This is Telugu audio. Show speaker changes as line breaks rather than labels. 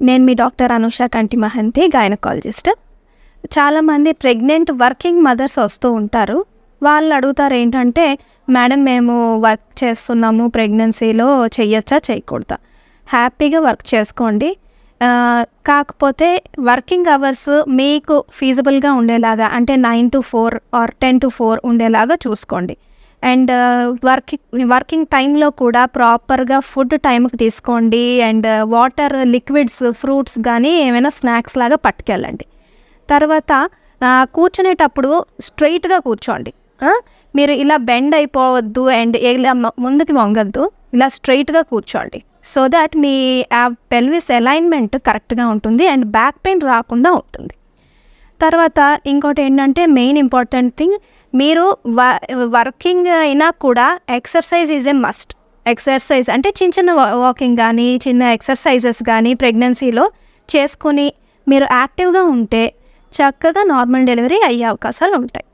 నేను మీ డాక్టర్ అనుష కంటి మహంతి, గైనకాలజిస్ట్. చాలామంది ప్రెగ్నెంట్ వర్కింగ్ మదర్స్ వస్తూ ఉంటారు. వాళ్ళు అడుగుతారు ఏంటంటే, మేడం మేము వర్క్ చేస్తున్నాము, ప్రెగ్నెన్సీలో చేయొచ్చా చేయకూడదా? హ్యాపీగా వర్క్ చేసుకోండి. కాకపోతే వర్కింగ్ అవర్స్ మీకు ఫీజిబుల్గా ఉండేలాగా, అంటే 9 to 4 ఆర్ 10 to 4 ఉండేలాగా చూసుకోండి. అండ్ వర్కింగ్ టైంలో కూడా ప్రాపర్గా ఫుడ్ టైంకి తీసుకోండి. అండ్ వాటర్, లిక్విడ్స్, ఫ్రూట్స్ కానీ ఏమైనా స్నాక్స్ లాగా పట్టుకెళ్ళండి. తర్వాత కూర్చునేటప్పుడు స్ట్రైట్గా కూర్చోండి. మీరు ఇలా బెండ్ అయిపోవద్దు అండ్ ఇలా ముందుకి వంగద్దు, ఇలా స్ట్రైట్గా కూర్చోండి. So that me pelvis alignment కరెక్ట్గా ఉంటుంది అండ్ బ్యాక్ పెయిన్ రాకుండా ఉంటుంది. తర్వాత ఇంకోటి ఏంటంటే, మెయిన్ ఇంపార్టెంట్ థింగ్, మీరు వర్కింగ్ అయినా కూడా exercise is a must. Exercise అంటే చిన్న చిన్న వాకింగ్ కానీ, చిన్న ఎక్సర్సైజెస్ కానీ ప్రెగ్నెన్సీలో చేసుకుని మీరు యాక్టివ్గా ఉంటే చక్కగా నార్మల్ డెలివరీ అయ్యే అవకాశాలు ఉంటాయి.